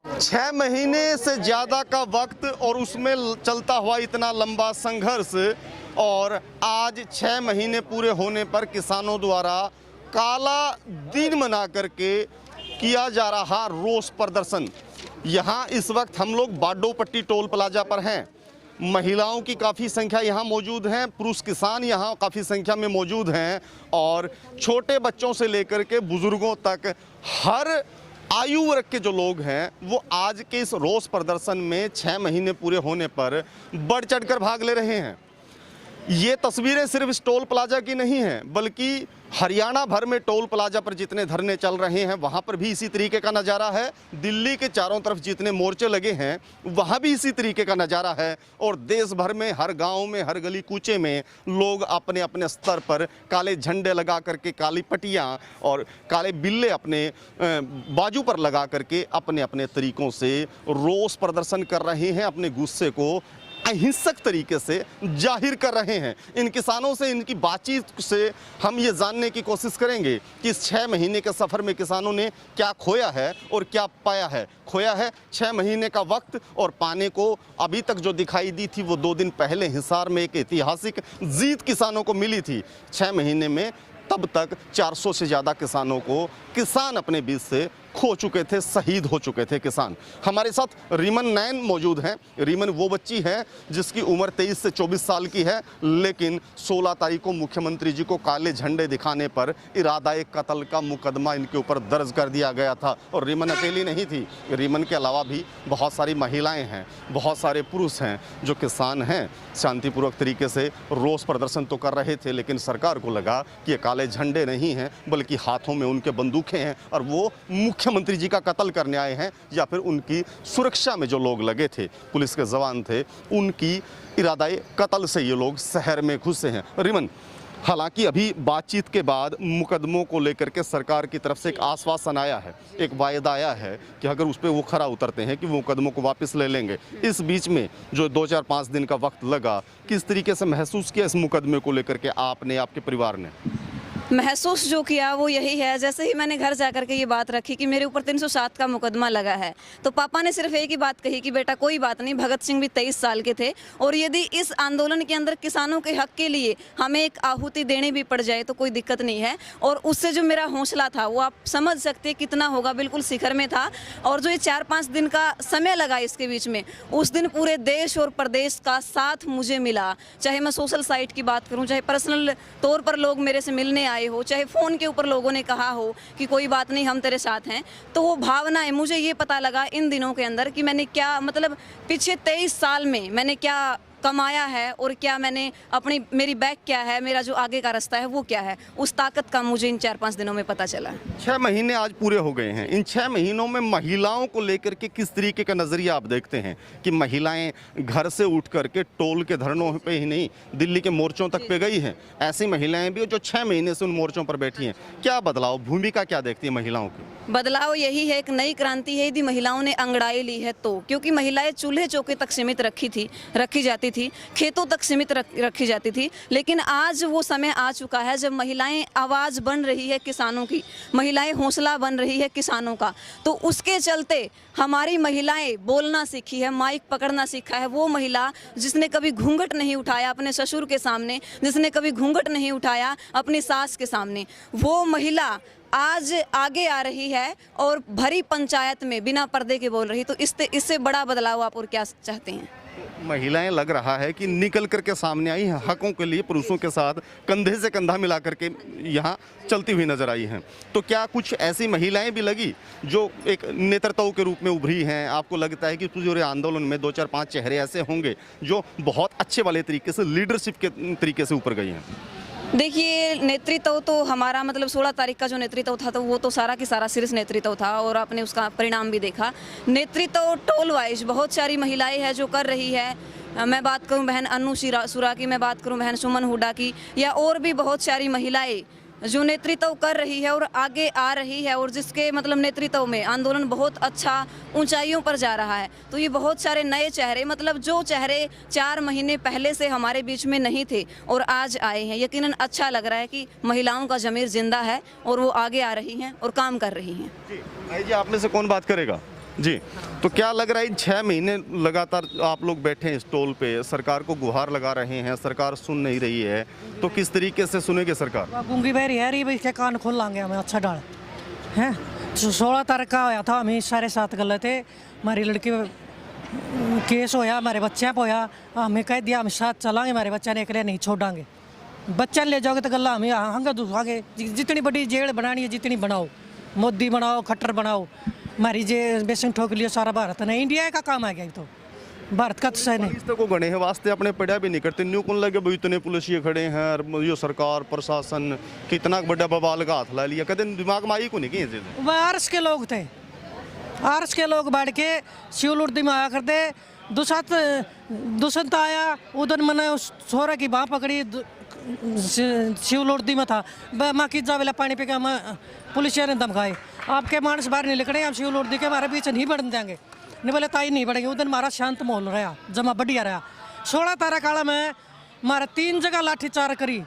6 महीने से ज़्यादा का वक्त और उसमें चलता हुआ इतना लंबा संघर्ष, और आज 6 महीने पूरे होने पर किसानों द्वारा काला दिन मना करके किया जा रहा रोष प्रदर्शन। यहाँ इस वक्त हम लोग बाडोपट्टी टोल प्लाजा पर हैं। महिलाओं की काफ़ी संख्या यहाँ मौजूद हैं, पुरुष किसान यहाँ काफ़ी संख्या में मौजूद हैं, और छोटे बच्चों से लेकर के बुज़ुर्गों तक हर आयु वर्ग के जो लोग हैं वो आज के इस रोष प्रदर्शन में 6 महीने पूरे होने पर बढ़ चढ़कर भाग ले रहे हैं। ये तस्वीरें सिर्फ इस टोल प्लाजा की नहीं हैं, बल्कि हरियाणा भर में टोल प्लाजा पर जितने धरने चल रहे हैं वहाँ पर भी इसी तरीके का नज़ारा है। दिल्ली के चारों तरफ जितने मोर्चे लगे हैं वहाँ भी इसी तरीके का नज़ारा है, और देश भर में हर गांव में हर गली कूचे में लोग अपने अपने स्तर पर काले झंडे लगा करके, काली पट्टियाँ और काले बिल्ले अपने बाजू पर लगा करके अपने अपने तरीक़ों से रोष प्रदर्शन कर रहे हैं, अपने गुस्से को अहिंसक तरीके से जाहिर कर रहे हैं। इन किसानों से, इनकी बातचीत से हम ये जानने की कोशिश करेंगे कि इस 6 महीने के सफ़र में किसानों ने क्या खोया है और क्या पाया है। खोया है 6 महीने का वक्त, और पाने को अभी तक जो दिखाई दी थी वो 2 दिन पहले हिसार में एक ऐतिहासिक जीत किसानों को मिली थी। 6 महीने में तब तक 400 से ज़्यादा किसानों को किसान अपने बीच से खो चुके थे, शहीद हो चुके थे किसान। हमारे साथ रीमन नैन मौजूद हैं। रीमन वो बच्ची है जिसकी उम्र 23 से 24 साल की है, लेकिन 16 तारीख को मुख्यमंत्री जी को काले झंडे दिखाने पर इरादा कत्ल का मुकदमा इनके ऊपर दर्ज कर दिया गया था। और रीमन अकेली नहीं थी, रीमन के अलावा भी बहुत सारी महिलाएं हैं, बहुत सारे पुरुष हैं जो किसान हैं, शांतिपूर्वक तरीके से रोष प्रदर्शन तो कर रहे थे, लेकिन सरकार को लगा कि ये काले झंडे नहीं हैं बल्कि हाथों में उनके बंदूकें हैं और वो मुख्यमंत्री जी का कत्ल करने आए हैं, या फिर उनकी सुरक्षा में जो लोग लगे थे, पुलिस के जवान थे, उनकी इरादाए कत्ल से ये लोग शहर में घुसे हैं। रिमन, हालांकि अभी बातचीत के बाद मुकदमों को लेकर के सरकार की तरफ से एक आश्वासन आया है, एक वायदा आया है कि अगर उस पर वो खरा उतरते हैं कि वो मुकदमों को वापस ले लेंगे। इस बीच में जो 2-4-5 दिन का वक्त लगा, किस तरीके से महसूस किया इस मुकदमे को लेकर के आपने, आपके परिवार ने? महसूस जो किया वो यही है, जैसे ही मैंने घर जा करके ये बात रखी कि मेरे ऊपर 307 का मुकदमा लगा है, तो पापा ने सिर्फ एक ही बात कही कि बेटा कोई बात नहीं, भगत सिंह भी 23 साल के थे, और यदि इस आंदोलन के अंदर किसानों के हक के लिए हमें एक आहुति देने भी पड़ जाए तो कोई दिक्कत नहीं है। और उससे जो मेरा हौसला था वो आप समझ सकते कितना होगा, बिल्कुल शिखर में था। और जो ये 4-5 दिन का समय लगा इसके बीच में, उस दिन पूरे देश और प्रदेश का साथ मुझे मिला। चाहे मैं सोशल साइट की बात करूँ, चाहे पर्सनल तौर पर लोग मेरे से मिलने आए हो, चाहे फ़ोन के ऊपर लोगों ने कहा हो कि कोई बात नहीं हम तेरे साथ हैं, तो वो भावनाएं, मुझे ये पता लगा इन दिनों के अंदर कि मैंने क्या, मतलब पिछले 23 साल में मैंने क्या कमाया है और क्या मैंने अपनी, मेरी बैक क्या है, मेरा जो आगे का रास्ता है वो क्या है, उस ताकत का मुझे इन 4-5 दिनों में पता चला। 6 महीने आज पूरे हो गए हैं। इन 6 महीनों में महिलाओं को लेकर के किस तरीके का नज़रिया आप देखते हैं कि महिलाएं घर से उठ करके टोल के धरनों पे ही नहीं, दिल्ली के मोर्चों तक पे गई हैं? ऐसी महिलाएं भी जो 6 महीने से उन मोर्चों पर बैठी हैं, क्या बदलाव, भूमिका क्या देखती है महिलाओं की? बदलाव यही है, एक नई क्रांति है। यदि महिलाओं ने अंगड़ाई ली है तो, क्योंकि महिलाएं चूल्हे चौके तक सीमित रखी जाती थी, खेतों तक सीमित रखी जाती थी, लेकिन आज वो समय आ चुका है जब महिलाएं आवाज़ बन रही है किसानों की, महिलाएं हौसला बन रही है किसानों का। तो उसके चलते हमारी महिलाएं बोलना सीखी है, माइक पकड़ना सीखा है। वो महिला जिसने कभी घूंघट नहीं उठाया अपने ससुर के सामने, जिसने कभी घूंघट नहीं उठाया अपनी सास के सामने, वो महिला आज आगे आ रही है और भरी पंचायत में बिना पर्दे के बोल रही। तो इससे बड़ा बदलाव आप और क्या चाहते हैं? महिलाएं लग रहा है कि निकल करके सामने आई हैं, हकों के लिए पुरुषों के साथ कंधे से कंधा मिला करके यहाँ चलती हुई नजर आई हैं। तो क्या कुछ ऐसी महिलाएं भी लगी जो एक नेतृत्व के रूप में उभरी हैं? आपको लगता है कि पूरे आंदोलन में 2-4-5 चेहरे ऐसे होंगे जो बहुत अच्छे वाले तरीके से, लीडरशिप के तरीके से ऊपर गई हैं? देखिए, नेतृत्व तो हमारा, मतलब 16 तारीख का जो नेतृत्व था तो वो तो सारा की सारा शीर्ष नेतृत्व था, और आपने उसका परिणाम भी देखा। नेतृत्व टोल वाइज बहुत सारी महिलाएं हैं जो कर रही है। मैं बात करूं बहन अनु सुरा की, मैं बात करूं बहन सुमन हुड्डा की, या और भी बहुत सारी महिलाएं जो नेतृत्व कर रही है और आगे आ रही है, और जिसके मतलब नेतृत्व में आंदोलन बहुत अच्छा ऊंचाइयों पर जा रहा है। तो ये बहुत सारे नए चेहरे, मतलब जो चेहरे 4 महीने पहले से हमारे बीच में नहीं थे और आज आए हैं, यकीनन अच्छा लग रहा है कि महिलाओं का ज़मीर जिंदा है और वो आगे आ रही हैं और काम कर रही हैं। जी, आप में से कौन बात करेगा? जी, तो क्या लग रहा है 6 महीने लगातार आप लोग बैठे हैं स्टॉल पे, सरकार को गुहार लगा रहे हैं, सरकार सुन नहीं रही है, तो किस तरीके से सुनेगी सरकार? गूंगी बहरी है रही भाई के कान खोल लांगे हमें अच्छा डाल हैं। 16 तारीख का होया था, हम सारे साथ गल थे, हमारी लड़की केस होया, हमारे बच्चे पे होया, हमें कह दिया हम साथ चलांगे, हमारे बच्चा ने अकेले नहीं छोड़ांगे, बच्चा ले जाओगे तो गल्ला हमें हंगा दूसवागे, जितनी बड़ी जेल बनानी है जितनी बनाओ, मोदी बनाओ खट्टर बनाओ, हमारी जे बेसन ठोक लियो सारा भारत नहीं, इंडिया का काम आ गया तो भारत का तो सही नहीं। पुलिस को गणे हैं वास्ते अपने पढ़ा भी नहीं करते, न्यू कौन लगे भाई इतने पुलिस ये खड़े हैं और ये सरकार प्रशासन कितना बड़ा बवाल का हाथ ला लिया, कदे दिमाग में आई को नहीं की चीज़? वह आरस के लोग थे, आरस के लोग बैठ के शिवलुर्दी में आया करते, दुष्यंत आया उधर मैंने उस छोरा की बाँ पकड़ी, शिवलुर्दी में था, माँ की जा वेला पानी पे क्या पुलिस ने धमकाए, आपके मानस बाहर नहीं निकले, हम शिवलुर्दी के हमारे पीछे नहीं बढ़ने देंगे, नहीं बोले ताई नहीं बढ़ेंगे, उधर हमारा शांत माहौल रहा, जमा बढ़िया रहा। 16 तारीख काला में हमारा 3 जगह लाठीचार करी,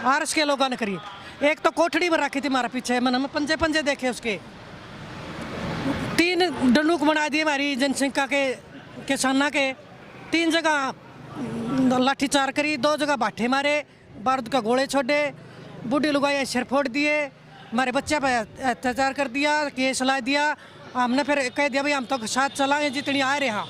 आरस के लोगों ने करी, एक तो कोठड़ी में रखी थी हमारा पीछे, मैंने पंजे पंजे देखे उसके, 3 डंडूक बना दिए हमारी जनसंख्या के किसाना के, 3 जगह लाठीचार करी, 2 जगह बाठे मारे, बारूद का गोले छोड़े, बूढ़ी लुगाई सिर फोड़ दिए, हमारे बच्चे पे अत्याचार कर दिया, केस ला दिया, हमने फिर कह दिया भाई हम तो साथ चलाएंगे जितनी आ रहे हैं,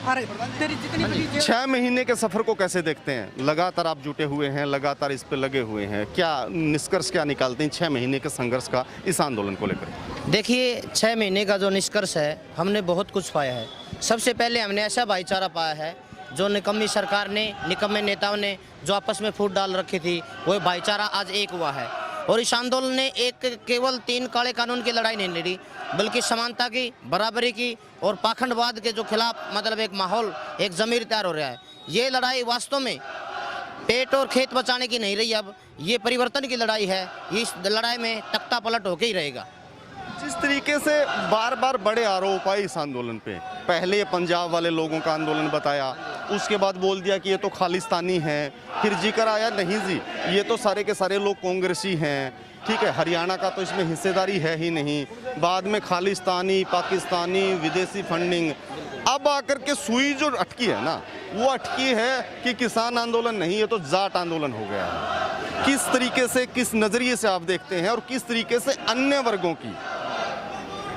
और तेरी जितनी बड़ी 6 महीने के सफर को कैसे देखते हैं? लगातार आप जुटे हुए हैं, लगातार इस पे लगे हुए हैं, क्या निष्कर्ष क्या निकालते हैं 6 महीने के संघर्ष का इस आंदोलन को लेकर? देखिए 6 महीने का जो निष्कर्ष है, हमने बहुत कुछ पाया है। सबसे पहले हमने ऐसा भाईचारा पाया है जो निकम्मी सरकार ने, निकम्मे नेताओं ने जो आपस में फूट डाल रखी थी, वो भाईचारा आज एक हुआ है। और इस आंदोलन ने एक केवल 3 काले कानून की लड़ाई नहीं लड़ी, बल्कि समानता की, बराबरी की और पाखंडवाद के जो खिलाफ मतलब एक माहौल, एक ज़मीर तैयार हो रहा है। ये लड़ाई वास्तव में पेट और खेत बचाने की नहीं रही, अब ये परिवर्तन की लड़ाई है। इस लड़ाई में तख्ता पलट होके ही रहेगा। जिस तरीके से बार बार बड़े आरोप आए इस आंदोलन पे, पहले पंजाब वाले लोगों का आंदोलन बताया, उसके बाद बोल दिया कि ये तो खालिस्तानी हैं, फिर जिक्र आया नहीं जी ये तो सारे के सारे लोग कांग्रेसी हैं, ठीक है, हरियाणा का तो इसमें हिस्सेदारी है ही नहीं, बाद में खालिस्तानी, पाकिस्तानी, विदेशी फंडिंग, अब आकर के सुई जो अटकी है ना, वो अटकी है कि किसान आंदोलन नहीं, ये तो जाट आंदोलन हो गया है। किस तरीके से, किस नज़रिए से आप देखते हैं और किस तरीके से अन्य वर्गों की,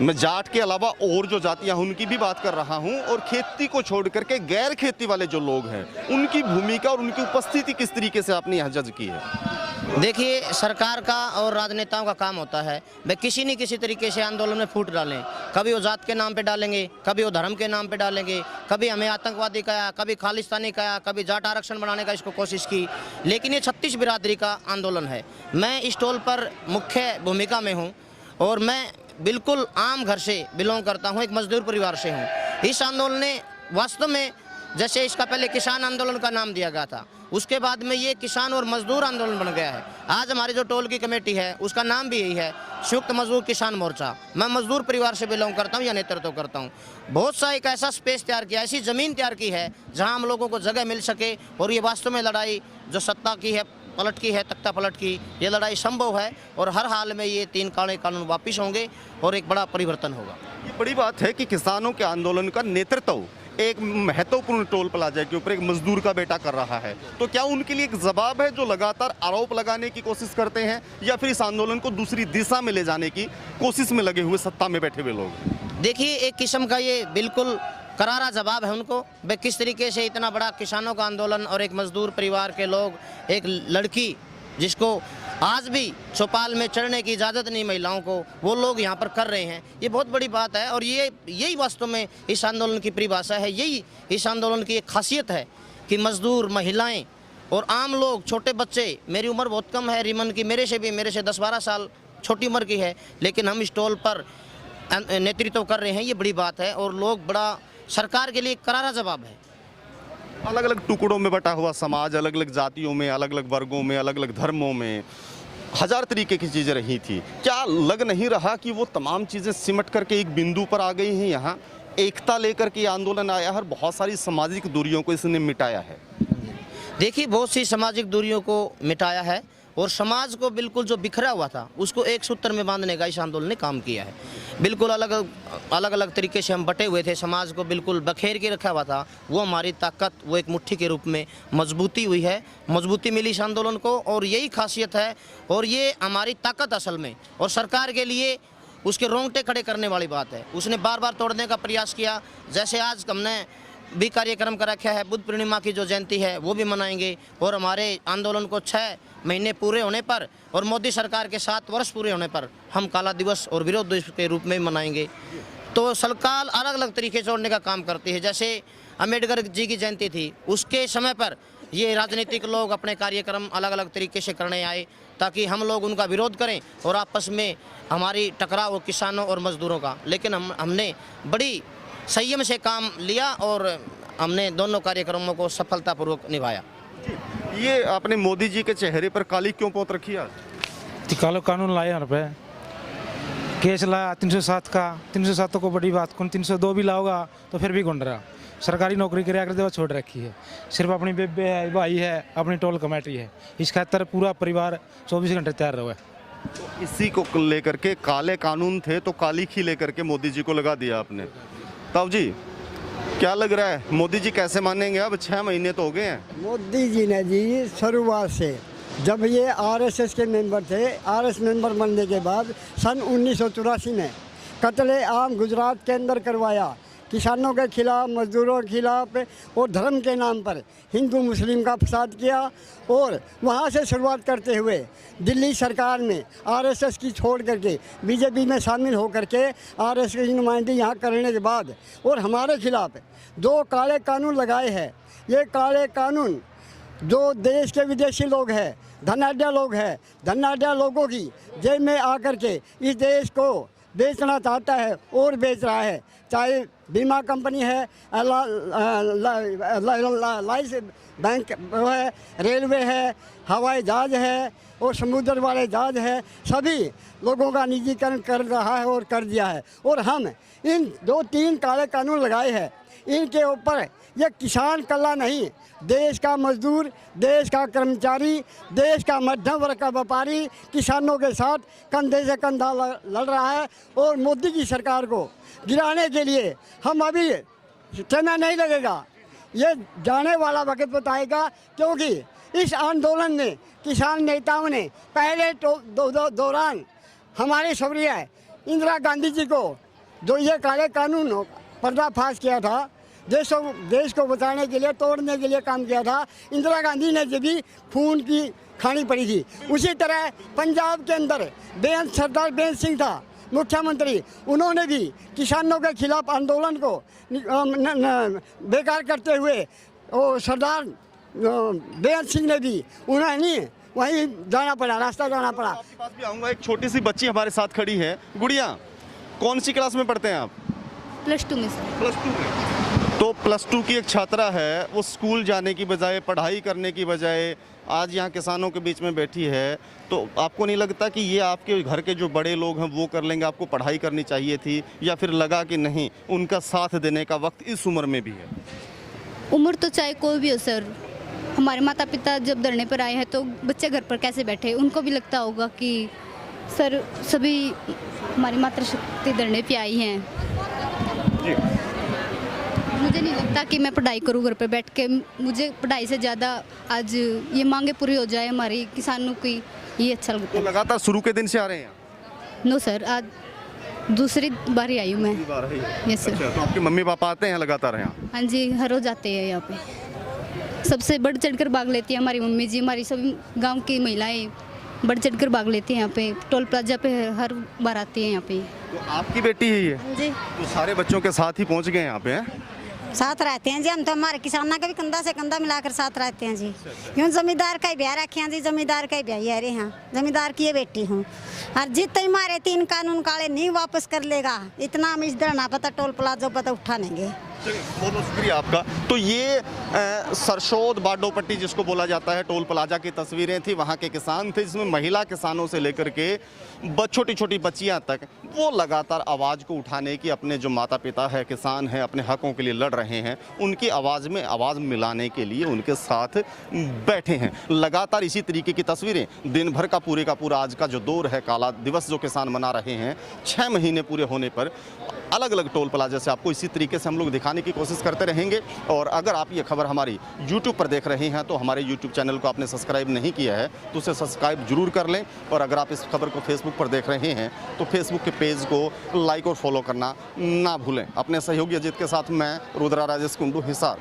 मैं जाट के अलावा और जो जातियां हैं उनकी भी बात कर रहा हूं, और खेती को छोड़ करके गैर खेती वाले जो लोग हैं उनकी भूमिका और उनकी उपस्थिति किस तरीके से आपने यहाँ जज की है? देखिए सरकार का और राजनेताओं का काम होता है वे किसी न किसी तरीके से आंदोलन में फूट डालें, कभी वो जात के नाम पे डालेंगे, कभी वो धर्म के नाम पे डालेंगे, कभी हमें आतंकवादी कहा, कभी खालिस्तानी कहा, कभी जाट आरक्षण बनाने का इसको कोशिश की, लेकिन ये 36 बिरादरी का आंदोलन है। मैं इस टोल पर मुख्य भूमिका में हूँ और मैं बिल्कुल आम घर से बिलोंग करता हूँ, एक मजदूर परिवार से हूँ। इस आंदोलन ने वास्तव में, जैसे इसका पहले किसान आंदोलन का नाम दिया गया था, उसके बाद में ये किसान और मजदूर आंदोलन बन गया है। आज हमारी जो टोल की कमेटी है उसका नाम भी यही है, संयुक्त मजदूर किसान मोर्चा। मैं मजदूर परिवार से बिलोंग करता हूँ या नेतृत्व करता हूँ। बहुत सा एक ऐसा स्पेस तैयार किया, ऐसी ज़मीन तैयार की है जहाँ हम लोगों को जगह मिल सके, और ये वास्तव में लड़ाई जो सत्ता की है, पलट की है, तख्ता पलट की, ये लड़ाई संभव है, और हर हाल में ये 3 काले कानून वापिस होंगे और एक बड़ा परिवर्तन होगा। ये बड़ी बात है कि किसानों के आंदोलन का नेतृत्व एक महत्वपूर्ण टोल प्लाजा के ऊपर एक मजदूर का बेटा कर रहा है, तो क्या उनके लिए एक जवाब है जो लगातार आरोप लगाने की कोशिश करते हैं, या फिर इस आंदोलन को दूसरी दिशा में ले जाने की कोशिश में लगे हुए सत्ता में बैठे हुए लोग? देखिए एक किस्म का ये बिल्कुल करारा जवाब है उनको, वे किस तरीके से इतना बड़ा किसानों का आंदोलन और एक मजदूर परिवार के लोग, एक लड़की जिसको आज भी चौपाल में चढ़ने की इजाज़त नहीं महिलाओं को, वो लोग यहाँ पर कर रहे हैं, ये बहुत बड़ी बात है। और यही वास्तव में इस आंदोलन की परिभाषा है, यही इस आंदोलन की एक खासियत है कि मजदूर, महिलाएं और आम लोग, छोटे बच्चे, मेरी उम्र बहुत कम है रिमन की, मेरे से 10-12 साल छोटी उम्र की है, लेकिन हम इस टोल पर नेतृत्व कर रहे हैं, ये बड़ी बात है। और लोग बड़ा, सरकार के लिए करारा जवाब है। अलग अलग टुकड़ों में बटा हुआ समाज, अलग अलग जातियों में, अलग अलग वर्गों में, अलग अलग धर्मों में हजार तरीके की चीज़ें रही थी, क्या लग नहीं रहा कि वो तमाम चीज़ें सिमट करके एक बिंदु पर आ गई हैं? यहाँ एकता लेकर के आंदोलन आया है और बहुत सारी सामाजिक दूरियों को इसने मिटाया है। देखिए बहुत सी सामाजिक दूरियों को मिटाया है, और समाज को बिल्कुल जो बिखरा हुआ था उसको एक सूत्र में बांधने का इस आंदोलन ने काम किया है। बिल्कुल अलग अलग तरीके से हम बटे हुए थे, समाज को बिल्कुल बखेर के रखा हुआ था, वो हमारी ताकत, वो एक मुट्ठी के रूप में मजबूती हुई है, मजबूती मिली इस आंदोलन को। और यही खासियत है और ये हमारी ताकत असल में, और सरकार के लिए उसके रोंगटे खड़े करने वाली बात है। उसने बार बार तोड़ने का प्रयास किया, जैसे आज हमने भी कार्यक्रम कर रखा है, बुद्ध पूर्णिमा की जो जयंती है वो भी मनाएंगे, और हमारे आंदोलन को 6 महीने पूरे होने पर और मोदी सरकार के 7 वर्ष पूरे होने पर हम काला दिवस और विरोध दिवस के रूप में मनाएंगे। तो सरकार अलग अलग तरीके से जोड़ने का काम करती है। जैसे अम्बेडकर जी की जयंती थी, उसके समय पर ये राजनीतिक लोग अपने कार्यक्रम अलग अलग तरीके से करने आए ताकि हम लोग उनका विरोध करें और आपस में हमारी टकराव हो किसानों और मजदूरों का। लेकिन हमने बड़ी संयम से काम लिया और हमने दोनों कार्यक्रमों को सफलतापूर्वक निभाया। ये आपने मोदी जी के चेहरे पर काली क्यों पोत रखी है? कालो कानून लाए यहाँ पे, केस लाया 307 का, 307 को बड़ी बात, कौन 302 भी लाओगा तो फिर भी गुंड रहा। सरकारी नौकरी कराया करते हुए छोड़ रखी है, सिर्फ अपनी बेबे है, भाई है, अपनी टोल कमेटी है, इस खातर पूरा परिवार 24 घंटे तैयार रहा है। तो इसी को लेकर के काले कानून थे तो काली खी लेकर के मोदी जी को लगा दिया आपने। ताऊ जी, क्या लग रहा है मोदी जी कैसे मानेंगे? अब 6 महीने तो हो गए हैं। मोदी जी ने जी शुरुआत से, जब ये आरएसएस के मेंबर थे, आरएस मेंबर बनने के बाद सन 1984 में कत्ले आम गुजरात के अंदर करवाया, किसानों के खिलाफ, मजदूरों के खिलाफ और धर्म के नाम पर हिंदू मुस्लिम का फसाद किया। और वहाँ से शुरुआत करते हुए दिल्ली सरकार में आरएसएस की छोड़ करके बीजेपी में शामिल होकर के आरएसएस की नुमाइंदगी यहाँ करने के बाद और हमारे खिलाफ 2 काले कानून लगाए हैं। ये काले कानून जो देश के विदेशी लोग हैं, धनाढ्य लोग हैं, धनाढ्य लोगों की जेब में आकर के इस देश को बेचना चाहता है और बेच रहा है। चाहे बीमा कंपनी है, लाइस बैंक है, रेलवे है, हवाई जहाज है और समुद्र वाले जहाज है, सभी लोगों का निजीकरण कर रहा है और कर दिया है। और हम इन 2-3 काले कानून लगाए हैं, इनके ऊपर ये किसान कल्ला नहीं, देश का मजदूर, देश का कर्मचारी, देश का मध्यम वर्ग का व्यापारी किसानों के साथ कंधे से कंधा लड़ रहा है। और मोदी की सरकार को गिराने के लिए हम अभी समय नहीं लगेगा, ये जाने वाला वक्त बताएगा, क्योंकि इस आंदोलन में किसान नेताओं ने पहले दौरान हमारे शौर्य इंदिरा गांधी जी को जो ये काले कानून पर्दाफाश किया था, देश को बचाने के लिए, तोड़ने के लिए काम किया था, इंदिरा गांधी ने जब भी खून की खानी पड़ी थी। उसी तरह पंजाब के अंदर सरदार बेअंत सिंह था मुख्यमंत्री, उन्होंने भी किसानों के खिलाफ आंदोलन को बेकार करते हुए और सरदार बेअंत सिंह ने भी उन्हें वहीं जाना पड़ा, रास्ता जाना पड़ा। आपके पास भी आऊँगा। एक छोटी सी बच्ची हमारे साथ खड़ी है। गुड़िया, कौन सी क्लास में पढ़ते हैं आप? +2 में सर। +2 में। तो +2 की एक छात्रा है, वो स्कूल जाने की बजाय, पढ़ाई करने की बजाय आज यहाँ किसानों के बीच में बैठी है। तो आपको नहीं लगता कि ये आपके घर के जो बड़े लोग हैं वो कर लेंगे, आपको पढ़ाई करनी चाहिए थी? या फिर लगा कि नहीं, उनका साथ देने का वक्त इस उम्र में भी है? उम्र तो चाहे कोई भी हो सर, हमारे माता पिता जब धरने पर आए हैं तो बच्चे घर पर कैसे बैठे, उनको भी लगता होगा कि सर सभी हमारी मातृशक्ति धरने पे आई हैं। मुझे नहीं लगता कि मैं पढ़ाई करूँ घर पे बैठ के, मुझे पढ़ाई से ज़्यादा आज ये मांगे पूरी हो जाए हमारी किसानों की, ये अच्छा लगता तो है। लगातार शुरू के दिन से आ रहे हैं? नो सर, आज दूसरी बार ही आई हूँ मैं। Yes sir. अच्छा, तो आपके मम्मी पापा आते हैं लगातार यहाँ? हाँ जी, हर रोज आते हैं यहाँ पे, सबसे बढ़ चढ़कर भाग लेती है हमारी मम्मी जी, हमारी सभी गांव की महिलाएं बढ़ चढ़कर भाग लेती हैं यहाँ पे, टोल प्लाजा पे हर बार आती है यहाँ पे। तो आपकी बेटी है ये? जी। तो सारे बच्चों के साथ ही पहुँच गए यहाँ पे हैं? साथ रहते हैं जी, हम तो हमारे किसानों का भी कंधा से कंधा मिलाकर साथ रहते हैं जी। क्यों जमींदार का ही ब्याह रखे हैं जी, जमींदार का ही ब्याह है रे। हाँ, जमींदार की ये बेटी हूँ। और जितने हमारे 3 कानून काले नहीं वापस कर लेगा, इतना हम इस धरना पता टोल प्लाजा पता उठा लेंगे। बहुत बहुत शुक्रिया आपका। तो ये सरसोद बाडोपट्टी जिसको बोला जाता है, टोल प्लाजा की तस्वीरें थी। वहाँ के किसान थे, जिसमें महिला किसानों से लेकर के छोटी छोटी बच्चियाँ तक वो लगातार आवाज़ को उठाने की, अपने जो माता पिता है किसान हैं, अपने हकों के लिए लड़ रहे हैं, उनकी आवाज़ में आवाज़ मिलाने के लिए उनके साथ बैठे हैं। लगातार इसी तरीके की तस्वीरें दिन भर का पूरा आज का जो दौर है, काला दिवस जो किसान मना रहे हैं, 6 महीने पूरे होने पर अलग अलग टोल प्लाजा से आपको इसी तरीके से हम लोग दिखाने की कोशिश करते रहेंगे। और अगर आप ये खबर हमारी YouTube पर देख रहे हैं तो हमारे YouTube चैनल को आपने सब्सक्राइब नहीं किया है तो उसे सब्सक्राइब जरूर कर लें। और अगर आप इस खबर को फेसबुक पर देख रहे हैं तो फेसबुक के पेज को लाइक और फॉलो करना ना भूलें। अपने सहयोगी अजित के साथ मैं रुद्रा राजेश कुंडू, हिसार।